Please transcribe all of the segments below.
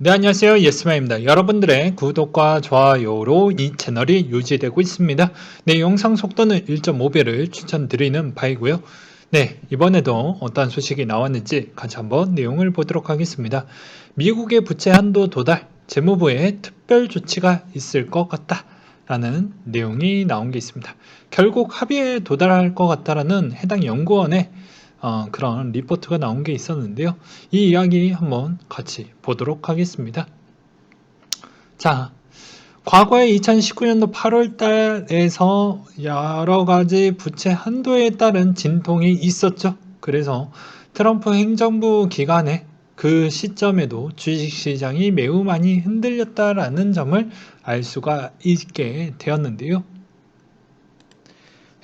네, 안녕하세요. 예스마입니다. 여러분들의 구독과 좋아요로 이 채널이 유지되고 있습니다. 네, 영상 속도는 1.5배를 추천드리는 바이고요. 네, 이번에도 어떤 소식이 나왔는지 같이 한번 내용을 보도록 하겠습니다. 미국의 부채 한도 도달, 재무부의 특별 조치가 있을 것 같다. 라는 내용이 나온 게 있습니다. 결국 합의에 도달할 것 같다라는 해당 연구원의 그런 리포트가 나온 게 있었는데요. 이 이야기 한번 같이 보도록 하겠습니다. 자, 과거에 2019년도 8월 달에서 여러 가지 부채 한도에 따른 진통이 있었죠. 그래서 트럼프 행정부 기간에 그 시점에도 주식시장이 매우 많이 흔들렸다라는 점을 알 수가 있게 되었는데요.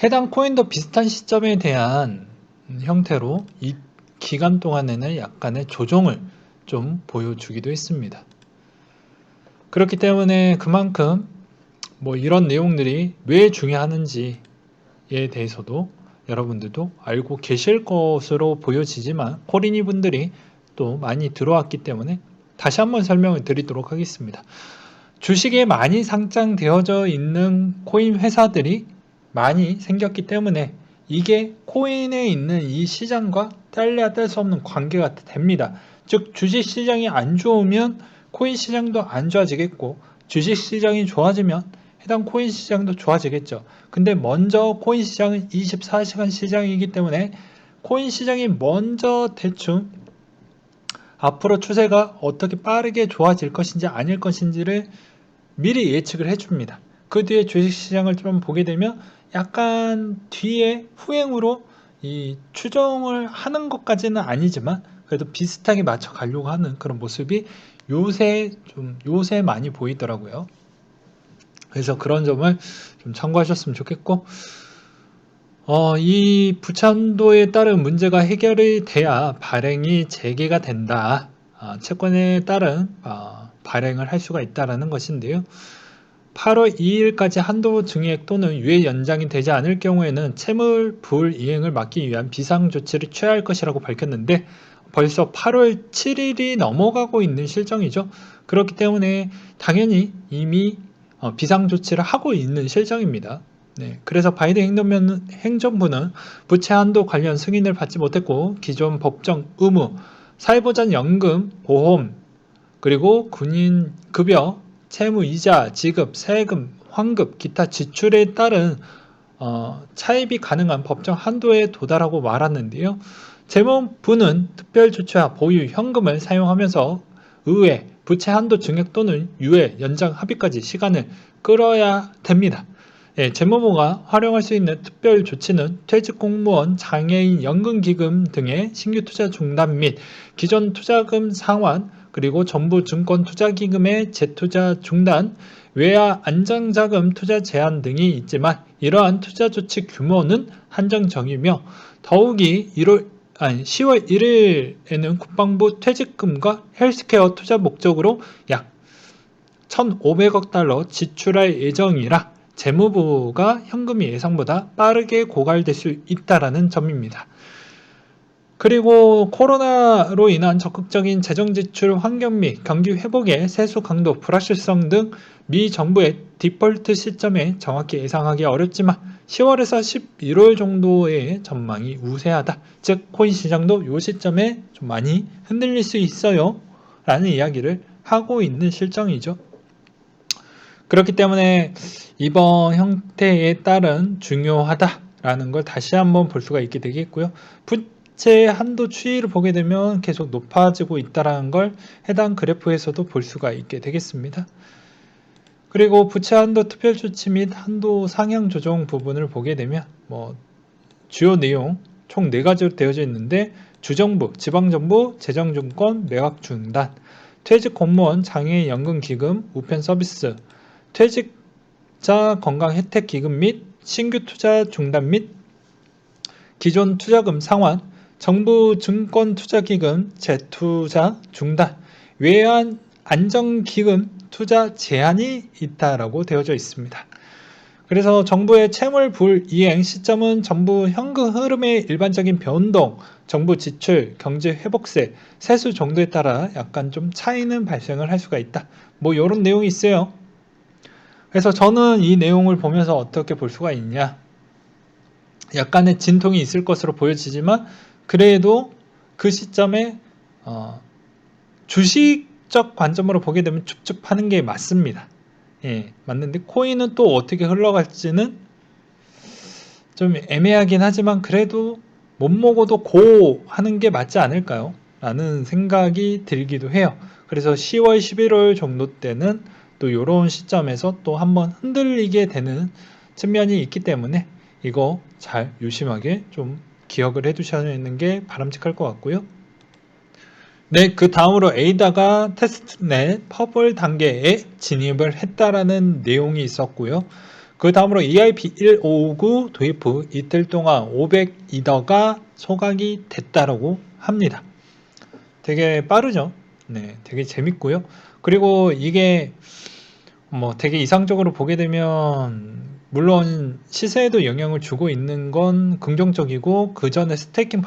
해당 코인도 비슷한 시점에 대한 형태로 이 기간 동안에는 약간의 조정을 좀 보여주기도 했습니다. 그렇기 때문에 그만큼 뭐 이런 내용들이 왜 중요하는지에 대해서도 여러분들도 알고 계실 것으로 보여지지만 코리니 분들이 또 많이 들어왔기 때문에 다시 한번 설명을 드리도록 하겠습니다. 주식에 많이 상장되어져 있는 코인 회사들이 많이 생겼기 때문에 이게 코인에 있는 이 시장과 뗄래야 뗄 수 없는 관계가 됩니다. 즉 주식 시장이 안 좋으면 코인 시장도 안 좋아지겠고 주식 시장이 좋아지면 해당 코인 시장도 좋아지겠죠. 근데 먼저 코인 시장은 24시간 시장이기 때문에 코인 시장이 먼저 대충 앞으로 추세가 어떻게 빠르게 좋아질 것인지 아닐 것인지를 미리 예측을 해줍니다. 그 뒤에 주식시장을 좀 보게 되면 약간 뒤에 후행으로 이 추정을 하는 것까지는 아니지만 그래도 비슷하게 맞춰 가려고 하는 그런 모습이 요새 많이 보이더라고요. 그래서 그런 점을 좀 참고하셨으면 좋겠고, 이 부채한도에 따른 문제가 해결이 돼야 발행이 재개가 된다. 채권에 따른 발행을 할 수가 있다라는 것인데요. 8월 2일까지 한도 증액 또는 유예 연장이 되지 않을 경우에는 채무 불이행을 막기 위한 비상조치를 취할 것이라고 밝혔는데 벌써 8월 7일이 넘어가고 있는 실정이죠. 그렇기 때문에 당연히 이미 비상조치를 하고 있는 실정입니다. 네, 그래서 바이든 행정부는 부채 한도 관련 승인을 받지 못했고 기존 법정 의무, 사회보장연금, 보험, 그리고 군인 급여, 채무 이자, 지급, 세금, 환급, 기타 지출에 따른 차입이 가능한 법정 한도에 도달하고 말았는데요. 재무부는 특별조치와 보유 현금을 사용하면서 의회, 부채 한도 증액 또는 유예, 연장 합의까지 시간을 끌어야 됩니다. 예, 재무부가 활용할 수 있는 특별 조치는 퇴직 공무원, 장애인 연금기금 등의 신규 투자 중단 및 기존 투자금 상환, 그리고 정부 증권 투자기금의 재투자 중단, 외야 안정자금 투자 제한 등이 있지만 이러한 투자 조치 규모는 한정적이며 더욱이 10월 1일에는 국방부 퇴직금과 헬스케어 투자 목적으로 약 1,500억 달러 지출할 예정이라 재무부가 현금이 예상보다 빠르게 고갈될 수 있다는 점입니다. 그리고 코로나로 인한 적극적인 재정지출 환경 및 경기 회복의 세수 강도, 불확실성 등 미 정부의 디폴트 시점에 정확히 예상하기 어렵지만 10월에서 11월 정도의 전망이 우세하다. 즉 코인 시장도 이 시점에 좀 많이 흔들릴 수 있어요. 라는 이야기를 하고 있는 실정이죠. 그렇기 때문에 이번 형태에 따른 중요하다라는 걸 다시 한번 볼 수가 있게 되겠고요. 부채 한도 추이를 보게 되면 계속 높아지고 있다는 걸 해당 그래프에서도 볼 수가 있게 되겠습니다. 그리고 부채 한도 특별 조치 및 한도 상향 조정 부분을 보게 되면 주요 내용 총 4가지로 되어져 있는데 주정부, 지방정부, 재정증권, 매각 중단, 퇴직 공무원, 장애인 연금기금, 우편 서비스, 퇴직자 건강 혜택 기금 및 신규 투자 중단 및 기존 투자금 상환, 정부 증권 투자기금 재투자 중단, 외환 안정기금 투자 제한이 있다라고 되어져 있습니다. 그래서 정부의 채물 불이행 시점은 정부 현금 흐름의 일반적인 변동, 정부 지출, 경제 회복세, 세수 정도에 따라 약간 좀 차이는 발생을 할 수가 있다. 뭐 이런 내용이 있어요. 그래서 저는 이 내용을 보면서 어떻게 볼 수가 있냐. 약간의 진통이 있을 것으로 보여지지만 그래도 그 시점에 주식적 관점으로 보게 되면 줍줍하는 게 맞습니다. 예, 맞는데 코인은 또 어떻게 흘러갈지는 좀 애매하긴 하지만 그래도 못 먹어도 고 하는 게 맞지 않을까요? 라는 생각이 들기도 해요. 그래서 10월, 11월 정도 때는 또 이런 시점에서 또 한번 흔들리게 되는 측면이 있기 때문에 이거 잘 유심하게 좀 기억을 해 두시는 게 바람직할 것 같고요. 네, 그 다음으로 에이다가 테스트넷 퍼블 단계에 진입을 했다라는 내용이 있었고요. 그 다음으로 EIP1559 도입 후 이틀 동안 500이더가 소각이 됐다라고 합니다. 되게 빠르죠? 네, 되게 재밌고요. 그리고 이게 뭐 되게 이상적으로 보게 되면 물론 시세에도 영향을 주고 있는 건 긍정적이고 그 전에 스테이킹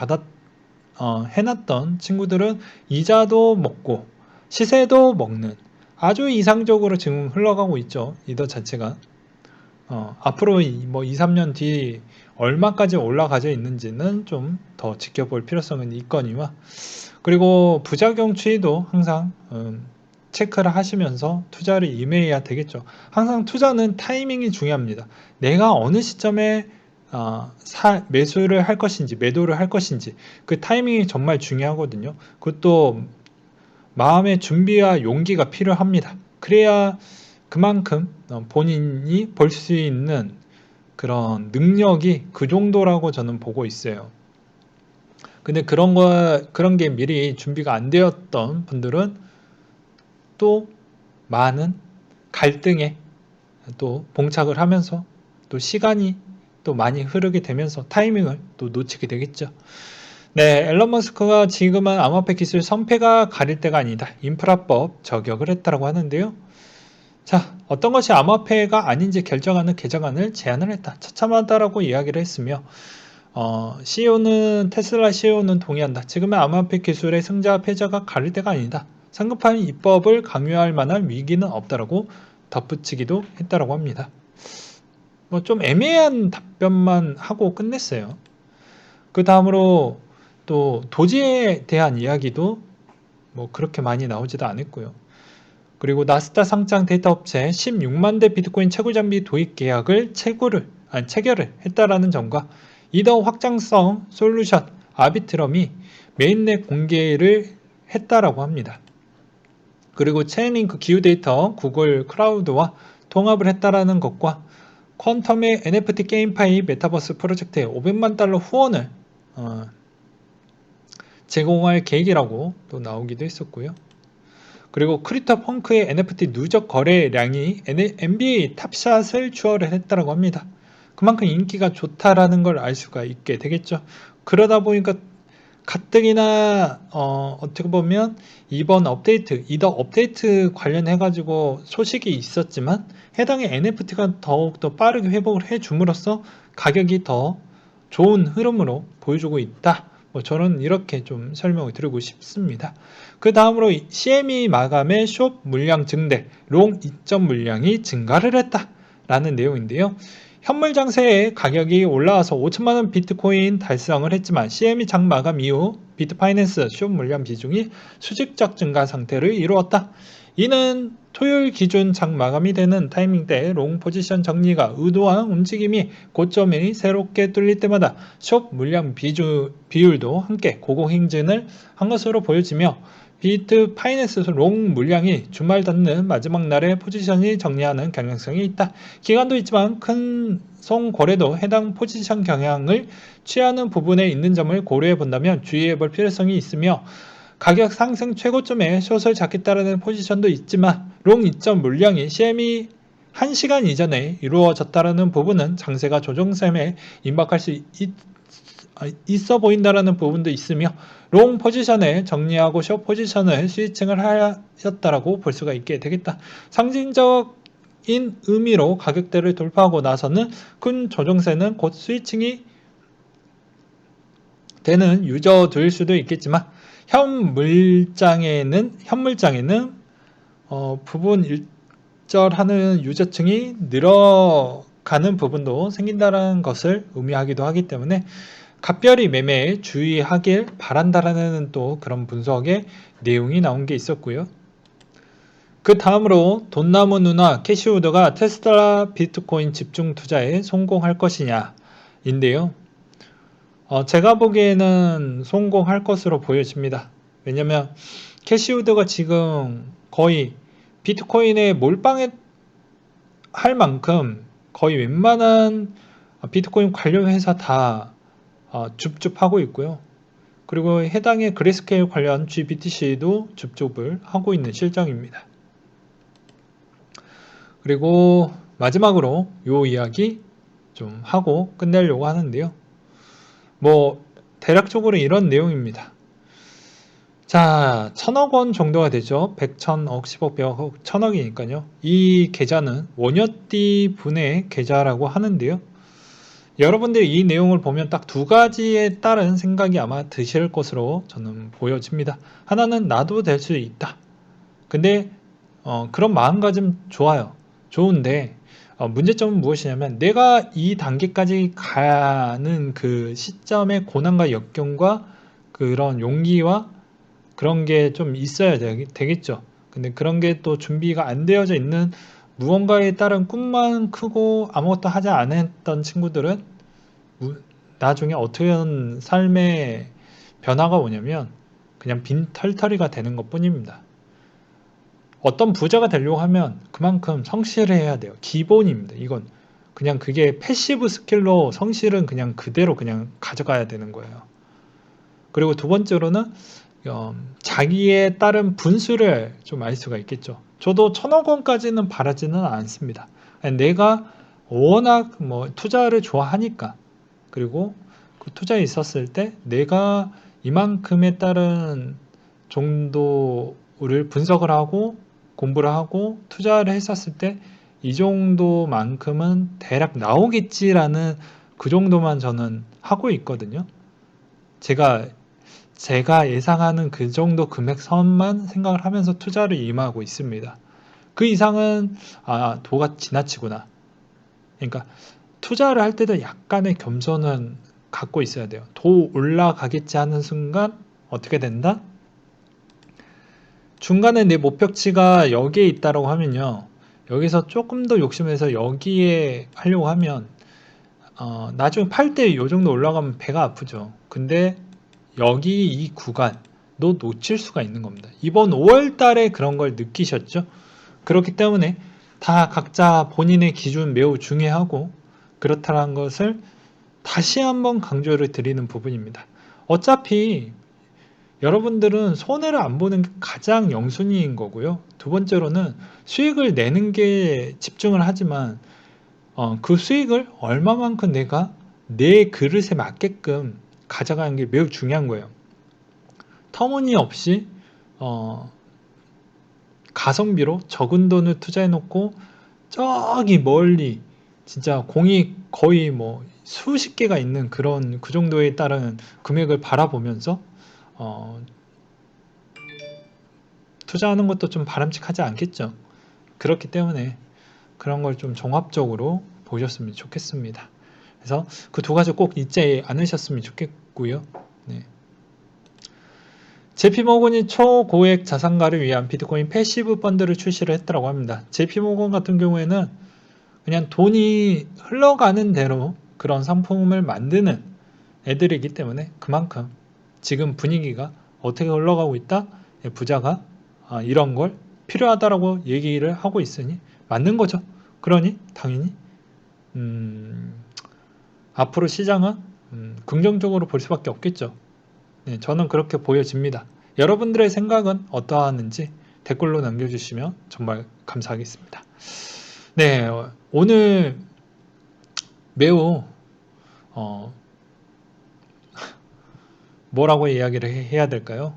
해놨던 친구들은 이자도 먹고 시세도 먹는 아주 이상적으로 지금 흘러가고 있죠. 이더 자체가. 앞으로 뭐 2, 3년 뒤 얼마까지 올라가져 있는지는 좀 더 지켜볼 필요성은 있거니와 그리고 부작용 추이도 항상 체크를 하시면서 투자를 임해야 되겠죠. 항상 투자는 타이밍이 중요합니다. 내가 어느 시점에 매수를 할 것인지 매도를 할 것인지 그 타이밍이 정말 중요하거든요. 그것도 마음의 준비와 용기가 필요합니다. 그래야 그만큼 본인이 벌 수 있는 그런 능력이 그 정도라고 저는 보고 있어요. 근데 그런 게 미리 준비가 안 되었던 분들은 또 많은 갈등에 또 봉착을 하면서 또 시간이 또 많이 흐르게 되면서 타이밍을 또 놓치게 되겠죠. 네, 앨런 머스크가 지금은 암호화폐 기술 선패가 가릴 때가 아니다. 인프라법 저격을 했다고 하는데요. 자, 어떤 것이 암호화폐가 아닌지 결정하는 개정안을 제안을 했다. 처참하다라고 이야기를 했으며 테슬라 CEO는 동의한다. 지금의 암호화폐 기술의 승자와 패자가 가릴 때가 아니다. 성급한 입법을 강요할 만한 위기는 없다라고 덧붙이기도 했다라고 합니다. 뭐 좀 애매한 답변만 하고 끝냈어요. 그 다음으로 또 도지에 대한 이야기도 뭐 그렇게 많이 나오지도 않았고요. 그리고 나스닥 상장 데이터 업체 16만 대 비트코인 채굴 장비 도입 계약을 체결을 했다라는 점과 이더 확장성 솔루션 아비트럼이 메인넷 공개를 했다라고 합니다. 그리고 체인링크 기후 데이터 구글 클라우드와 통합을 했다라는 것과 퀀텀의 NFT 게임파이 메타버스 프로젝트에 500만 달러 후원을 제공할 계획이라고 또 나오기도 했었고요. 그리고 크립토 펑크의 NFT 누적 거래량이 NBA 탑샷을 추월을 했다고 합니다. 그만큼 인기가 좋다라는 걸 알 수가 있게 되겠죠. 그러다 보니까 가뜩이나 어떻게 보면 이번 이더 업데이트 관련해 가지고 소식이 있었지만 해당의 NFT가 더욱더 빠르게 회복을 해줌으로써 가격이 더 좋은 흐름으로 보여주고 있다. 뭐 저는 이렇게 좀 설명을 드리고 싶습니다. 그 다음으로 CME 마감의 숏 물량 증대, 롱 이점 물량이 증가를 했다 라는 내용인데요. 현물 장세에 가격이 올라와서 5천만원 비트코인 달성을 했지만 CME 장 마감 이후 비트파이낸스 숏 물량 비중이 수직적 증가 상태를 이루었다. 이는 토요일 기준 장 마감이 되는 타이밍 때 롱 포지션 정리가 의도한 움직임이 고점이 새롭게 뚫릴 때마다 숏 물량 비율도 함께 고공행진을 한 것으로 보여지며 비트파이낸스 롱 물량이 주말 닫는 마지막 날에 포지션이 정리하는 경향성이 있다. 기간도 있지만 큰 송 거래도 해당 포지션 경향을 취하는 부분에 있는 점을 고려해 본다면 주의해 볼 필요성이 있으며 가격 상승 최고점에 숏을 잡겠다라는 포지션도 있지만 롱 이점 물량이 CME 1시간 이전에 이루어졌다라는 부분은 장세가 조정셈에 임박할 수 있어 보인다라는 부분도 있으며 롱 포지션을 정리하고 숏 포지션을 스위칭을 하였다라고 볼 수가 있게 되겠다. 상징적인 의미로 가격대를 돌파하고 나서는 큰 조정세는 곧 스위칭이 되는 유저들일 수도 있겠지만 현물장에는 부분 일절하는 유저층이 늘어가는 부분도 생긴다는 것을 의미하기도 하기 때문에 각별히 매매에 주의하길 바란다라는 또 그런 분석의 내용이 나온 게 있었고요. 그 다음으로 돈나무 누나 캐시우드가 테슬라 비트코인 집중 투자에 성공할 것이냐 인데요. 제가 보기에는 성공할 것으로 보여집니다. 왜냐면 캐시우드가 지금 거의 비트코인에 몰빵할 만큼 거의 웬만한 비트코인 관련 회사 다 줍줍하고 있고요. 그리고 해당의 그레스케일 관련 GBTC도 줍줍을 하고 있는 실정입니다. 그리고 마지막으로 이 이야기 좀 하고 끝내려고 하는데요. 대략적으로 이런 내용입니다. 자, 1000억 원 정도가 되죠. 100, 1000억, 10억, 100억, 1000억이니까요. 이 계좌는 원효띠 분의 계좌라고 하는데요. 여러분들이 이 내용을 보면 딱 두 가지에 따른 생각이 아마 드실 것으로 저는 보여집니다. 하나는 나도 될 수 있다. 근데 그런 마음가짐 좋아요. 좋은데 문제점은 무엇이냐면 내가 이 단계까지 가는 그 시점의 고난과 역경과 그런 용기와 그런 게 좀 있어야 되겠죠. 근데 그런 게 또 준비가 안 되어져 있는 무언가에 따른 꿈만 크고 아무것도 하지 않았던 친구들은 나중에 어떤 삶의 변화가 오냐면 그냥 빈털터리가 되는 것 뿐입니다. 어떤 부자가 되려고 하면 그만큼 성실을 해야 돼요. 기본입니다. 이건 그냥 그게 패시브 스킬로 성실은 그냥 그대로 그냥 가져가야 되는 거예요. 그리고 두 번째로는 자기에 따른 분수를 좀 알 수가 있겠죠. 저도 1000억 원까지는 바라지는 않습니다. 내가 워낙 투자를 좋아하니까, 그리고 그 투자에 있었을 때 내가 이만큼에 따른 정도를 분석을 하고 공부를 하고 투자를 했었을 때 이 정도만큼은 대략 나오겠지라는 그 정도만 저는 하고 있거든요. 제가 예상하는 그 정도 금액 선만 생각을 하면서 투자를 임하고 있습니다. 그 이상은 도가 지나치구나. 그러니까 투자를 할 때도 약간의 겸손은 갖고 있어야 돼요. 도 올라가겠지 하는 순간 어떻게 된다? 중간에 내 목표치가 여기에 있다고 하면요. 여기서 조금 더 욕심내서 여기에 하려고 하면 나중에 팔 때 이 정도 올라가면 배가 아프죠. 근데 여기 이 구간도 놓칠 수가 있는 겁니다. 이번 5월 달에 그런 걸 느끼셨죠? 그렇기 때문에 다 각자 본인의 기준 매우 중요하고 그렇다는 것을 다시 한번 강조를 드리는 부분입니다. 어차피 여러분들은 손해를 안 보는 게 가장 영순위인 거고요. 두 번째로는 수익을 내는 게 집중을 하지만 그 수익을 얼마만큼 내가 내 그릇에 맞게끔 가져가는 게 매우 중요한 거예요. 터무니없이 가성비로 적은 돈을 투자해 놓고 저기 멀리 진짜 공이 거의 수십 개가 있는 그런 그 정도에 따른 금액을 바라보면서 투자하는 것도 좀 바람직하지 않겠죠. 그렇기 때문에 그런 걸 좀 종합적으로 보셨으면 좋겠습니다. 그래서 그 두 가지 꼭 잊지 않으셨으면 좋겠고요. 네. JP모건이 초고액 자산가를 위한 비트코인 패시브 펀드를 출시를 했다고 합니다. JP모건 같은 경우에는 그냥 돈이 흘러가는 대로 그런 상품을 만드는 애들이기 때문에 그만큼 지금 분위기가 어떻게 흘러가고 있다? 부자가 이런 걸 필요하다라고 얘기를 하고 있으니 맞는 거죠. 그러니 당연히 앞으로 시장은 긍정적으로 볼 수밖에 없겠죠. 네, 저는 그렇게 보여집니다. 여러분들의 생각은 어떠한지 댓글로 남겨주시면 정말 감사하겠습니다. 네, 오늘 매우 뭐라고 이야기를 해야 될까요?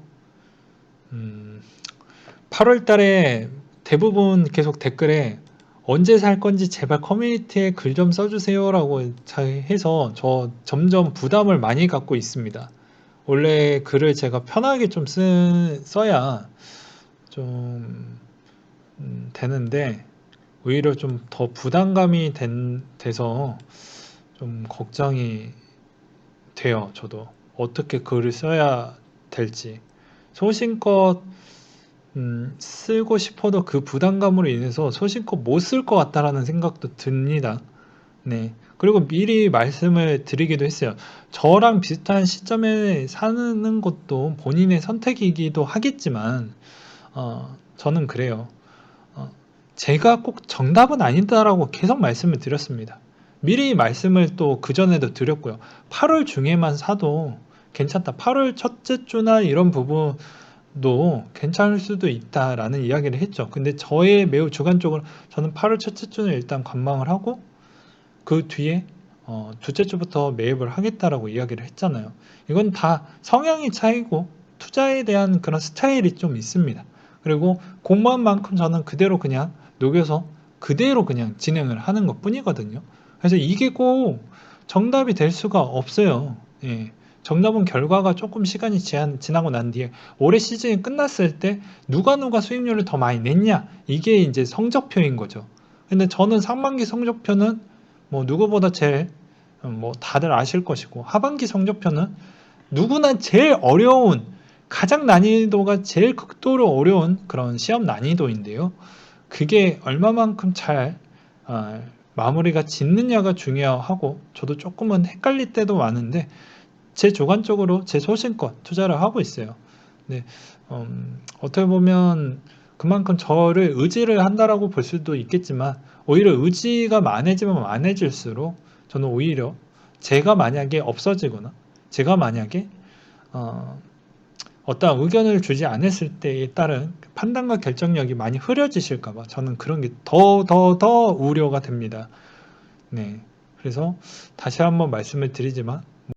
8월 달에 대부분 계속 댓글에 언제 살 건지 제발 커뮤니티에 글 좀 써주세요 라고 해서 저 점점 부담을 많이 갖고 있습니다. 원래 글을 제가 편하게 좀 써야 좀 되는데 오히려 좀 더 부담감이 돼서 좀 걱정이 돼요. 저도 어떻게 글을 써야 될지 소신껏 쓰고 싶어도 그 부담감으로 인해서 소신껏 못 쓸 것 같다라는 생각도 듭니다. 네. 그리고 미리 말씀을 드리기도 했어요. 저랑 비슷한 시점에 사는 것도 본인의 선택이기도 하겠지만, 저는 그래요. 제가 꼭 정답은 아니다라고 계속 말씀을 드렸습니다. 미리 말씀을 또 그전에도 드렸고요. 8월 중에만 사도 괜찮다. 8월 첫째 주나 이런 부분도 괜찮을 수도 있다라는 이야기를 했죠. 근데 저의 매우 주관적으로 저는 8월 첫째 주는 일단 관망을 하고 그 뒤에 둘째 주부터 매입을 하겠다라고 이야기를 했잖아요. 이건 다 성향의 차이고 투자에 대한 그런 스타일이 좀 있습니다. 그리고 공부한 만큼 저는 그대로 그냥 녹여서 그대로 그냥 진행을 하는 것 뿐이거든요. 그래서 이게 꼭 정답이 될 수가 없어요. 예. 정답은 결과가 조금 시간이 지나고 난 뒤에 올해 시즌이 끝났을 때 누가 수익률을 더 많이 냈냐 이게 이제 성적표인 거죠. 근데 저는 상반기 성적표는 뭐 누구보다 제일 뭐 다들 아실 것이고 하반기 성적표는 누구나 제일 어려운 가장 난이도가 제일 극도로 어려운 그런 시험 난이도인데요. 그게 얼마만큼 잘 마무리가 짓느냐가 중요하고 저도 조금은 헷갈릴 때도 많은데 제 주관적으로 제 소신껏 투자를 하고 있어요. 네, 어떻게 보면 그만큼 저를 의지를 한다라고 볼 수도 있겠지만 오히려 의지가 많아지면 많아질수록 저는 오히려 제가 만약에 없어지거나 제가 만약에 어, 어떤 의견을 주지 않았을 때에 따른 판단과 결정력이 많이 흐려지실까봐 저는 그런 게 더 우려가 됩니다. 네. 그래서 다시 한번 말씀을 드리지만